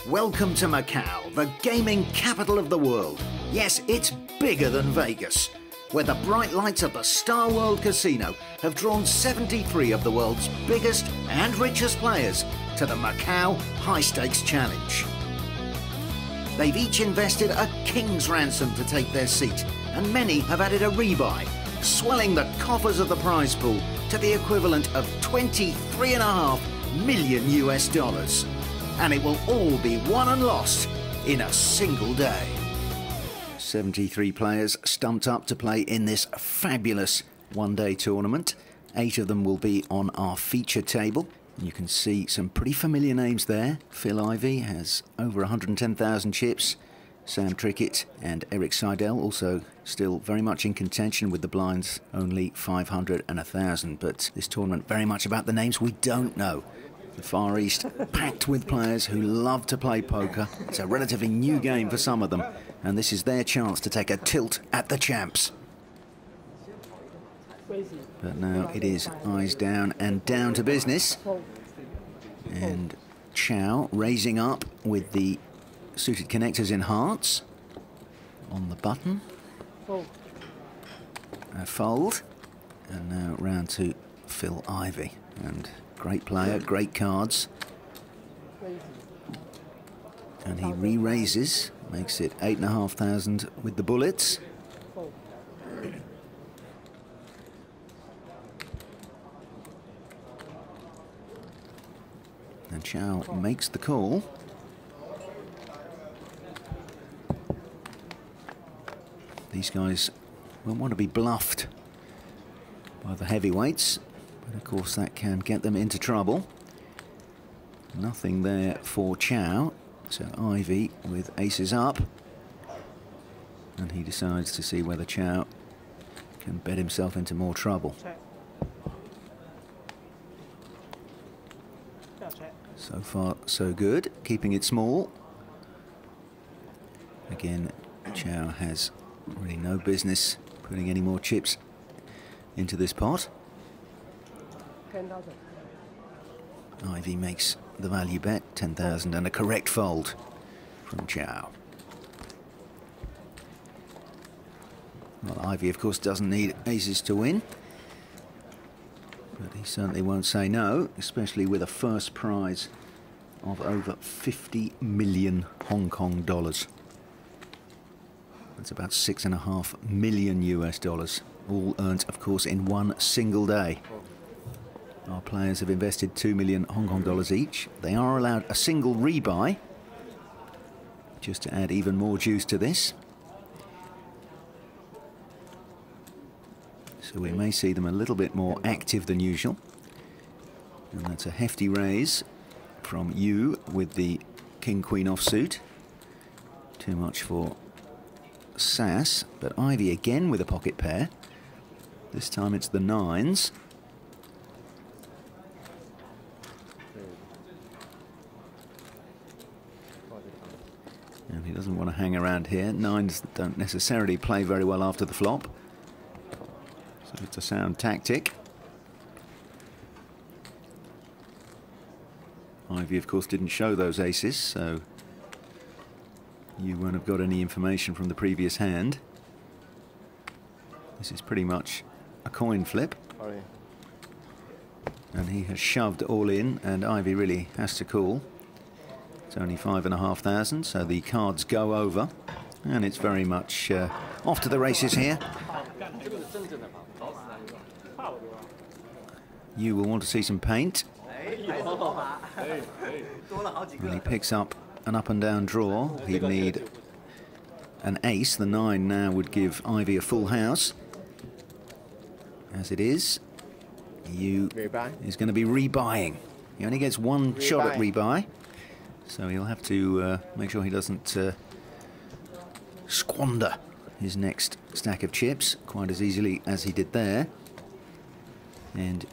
Welcome to Macau, the gaming capital of the world. Yes, it's bigger than Vegas, where the bright lights of the Star World Casino have drawn 73 of the world's biggest and richest players to the Macau Highstakes Challenge. They've each invested a king's ransom to take their seat, and many have added a rebuy, swelling the coffers of the prize pool to the equivalent of $23.5 million US. And it will all be won and lost in a single day. 73 players stumped up to play in this fabulous one-day tournament. 8 of them will be on our feature table. You can see some pretty familiar names there. Phil Ivey has over 110,000 chips. Sam Trickett and Eric Seidel also still very much in contention with the blinds, only 500 and 1,000. But this tournament very much about the names we don't know. The Far East packed with players who love to play poker. It's a relatively new game for some of them, and this is their chance to take a tilt at the champs. But now it is eyes down and down to business. And Chow raising up with the suited connectors in hearts. On the button. A fold. And now round to Phil Ivey. And great player, great cards. And he re-raises, makes it 8,500 with the bullets. And Chow makes the call. These guys won't want to be bluffed by the heavyweights. But of course that can get them into trouble. Nothing there for Chow. So Ivey with aces up. And he decides to see whether Chow can bet himself into more trouble. So far so good. Keeping it small. Again, Chow has really no business putting any more chips into this pot. Ivey makes the value bet, 10,000, and a correct fold from Chow. Well, Ivey, of course, doesn't need aces to win, but he certainly won't say no, especially with a first prize of over 50 million Hong Kong dollars. That's about $6.5 million US, all earned, of course, in one single day. Our players have invested 2 million Hong Kong dollars each. They are allowed a single rebuy, just to add even more juice to this. So we may see them a little bit more active than usual. And that's a hefty raise from Yu with the King-Queen offsuit. Too much for Sass, but Ivey again with a pocket pair. This time it's the 9s. And he doesn't want to hang around here. 9s don't necessarily play very well after the flop. So it's a sound tactic. Ivey, of course, didn't show those aces, so you won't have got any information from the previous hand. This is pretty much a coin flip. And he has shoved all in, and Ivey really has to call. It's only 5,500, so the cards go over, and it's very much off to the races here. You will want to see some paint. And he picks up an up and down draw. He'd need an ace. The 9 now would give Ivey a full house. As it is, you is going to be rebuying. He only gets one shot at rebuy. So he'll have to make sure he doesn't squander his next stack of chips quite as easily as he did there. And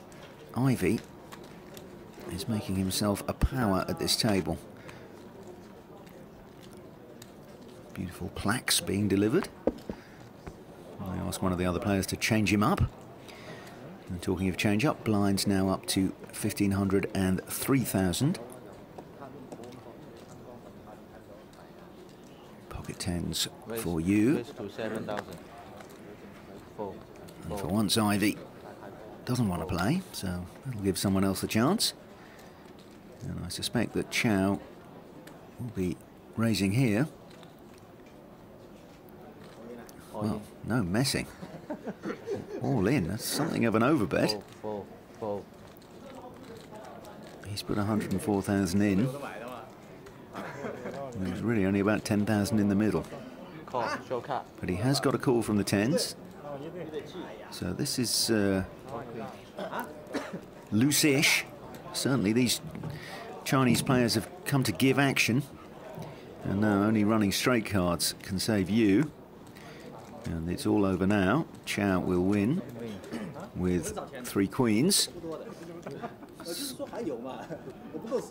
Ivey is making himself a power at this table. Beautiful plaques being delivered. I ask one of the other players to change him up. And talking of change up, blinds now up to 1,500 and 3,000. Pocket tens for you. And for once, Ivy doesn't want to play, so that'll give someone else a chance. And I suspect that Chow will be raising here. Well, no messing. All in. That's something of an overbet. He's put 104,000 in. There's really only about 10,000 in the middle. But he has got a call from the tens. So this is loose-ish. Certainly these Chinese players have come to give action. And now only running straight cards can save you. And it's all over now. Chow will win with 3 queens.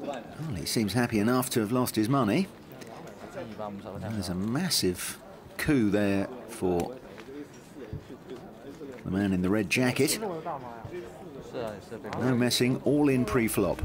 Well, he seems happy enough to have lost his money. There's a massive coup there for the man in the red jacket. No messing, all in pre-flop.